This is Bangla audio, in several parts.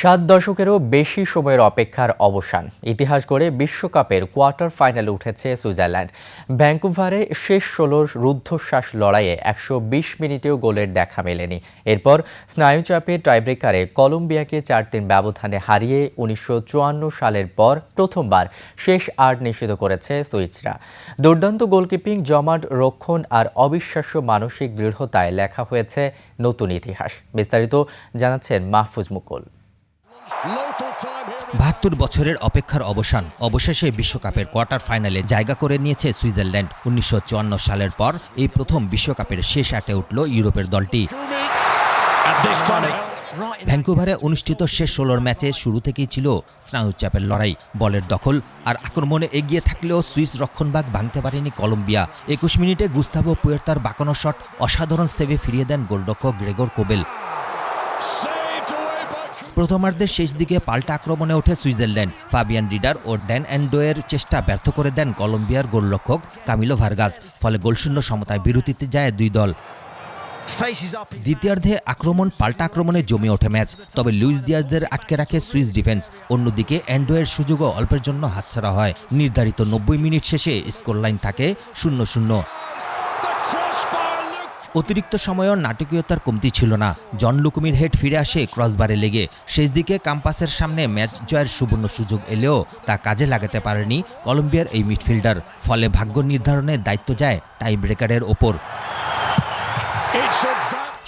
7 দশকেরও বেশি সময়ের অপেক্ষার অবসান। ইতিহাস গড়ে বিশ্বকাপের কোয়ার্টার ফাইনালে উঠেছে সুইজারল্যান্ড। ভ্যাঙ্কুভারে শেষ 16 রুদ্ধশ্বাস লড়াইয়ে 120 মিনিটেও গোলের দেখা মেলেনি। এরপর স্নায়ুচাপে টাইব্রেকারে কলম্বিয়াকে 4-3 ব্যবধানে হারিয়ে 1954 সালের পর প্রথমবার শেষ 8 নিশ্চিত করেছে সুইসরা। দুর্দান্ত গোলকিপিং, জমাট রক্ষণ আর অবিশ্বাস্য মানসিক দৃঢ়তায় লেখা হয়েছে নতুন ইতিহাস। বিস্তারিত জানাচ্ছেন মাহফুজ মুকুল। ৭২ বছরের অপেক্ষার অবসান। অবশেষে বিশ্বকাপের কোয়ার্টার ফাইনালে জায়গা করে নিয়েছে সুইজারল্যান্ড। 1954 সালের পর এই প্রথম বিশ্বকাপের শেষ 8-এ উঠল ইউরোপের দলটি। ভ্যাঙ্কুভারে অনুষ্ঠিত শেষ 16 ম্যাচে শুরু থেকেই ছিল স্নায়ুচাপের লড়াই। বলের দখল আর আক্রমণে এগিয়ে থাকলেও সুইস রক্ষণভাগ ভাঙতে পারেনি কলম্বিয়া। 21 মিনিটে গুস্তাভো পুয়ের্তার বাঁকানো শট অসাধারণ সেভে ফিরিয়ে দেন গোলরক্ষক গ্রেগর কোবেল। প্রথমার্ধের শেষ দিকে পাল্টা আক্রমণে ওঠে সুইজারল্যান্ড। ফাবিয়ান রিডার ও ড্যান অ্যান্ডোয়ের চেষ্টা ব্যর্থ করে দেন কলম্বিয়ার গোলরক্ষক কামিলো ভার্গাস। ফলে গোলশূন্য সমতায় বিরতিতে যায় দুই দল। দ্বিতীয়ার্ধে পাল্টা আক্রমণে জমে ওঠে ম্যাচ। তবে লুইস দিয়াজদের আটকে রাখে সুইস ডিফেন্স। অন্যদিকে অ্যান্ডোয়ের সুযোগও অল্পের জন্য হাতছাড়া হয়। নির্ধারিত 90 মিনিট শেষে স্কোরলাইন থাকে 0-0। অতিরিক্ত সময়ও নাটকীয়তার কমতি ছিল না। জন লুকুমির হেড ফিরে আসে ক্রসবারে লেগে। শেষ দিকে কাম্পাসের সামনে ম্যাচ জয়ের সুবর্ণ সুযোগ এলেও তা কাজে লাগাতে পারেনি কলম্বিয়ার এই মিডফিল্ডার। ফলে ভাগ্য নির্ধারণের দায়িত্ব যায় টাই ব্রেকারের ওপর।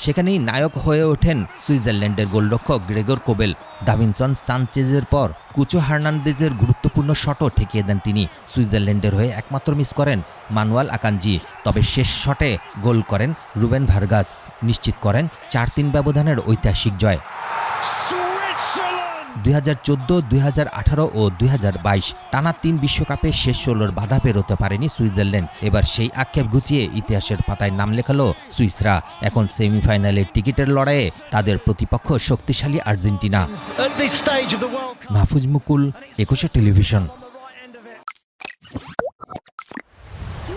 সেখানেই নায়ক হয়ে ওঠেন সুইজারল্যান্ডের গোলরক্ষক গ্রেগর কোবেল। দাভিনসন সানচেজের পর কুচো হার্নান্দেজের গুরুত্বপূর্ণ শটও ঠেকিয়ে দেন তিনি। সুইজারল্যান্ডের হয়ে একমাত্র মিস করেন মানুয়াল আকানজি। তবে শেষ শটে গোল করেন রুবেন ভার্গাস, নিশ্চিত করেন 4-3 ব্যবধানের ঐতিহাসিক জয়। 2014, 2018 ও 2022 টানা 3 বিশ্বকাপে শেষ 16 বাধা পেরোতে পারেনি সুইজারল্যান্ড। এবার সেই আক্ষেপ ঘুচিয়ে ইতিহাসের পাতায় নাম লেখালো সুইসরা। এখন সেমিফাইনালের টিকিটের লড়াইয়ে তাদের প্রতিপক্ষ শক্তিশালী আর্জেন্টিনা। মাহফুজ মুকুল, 21 টেলিভিশন।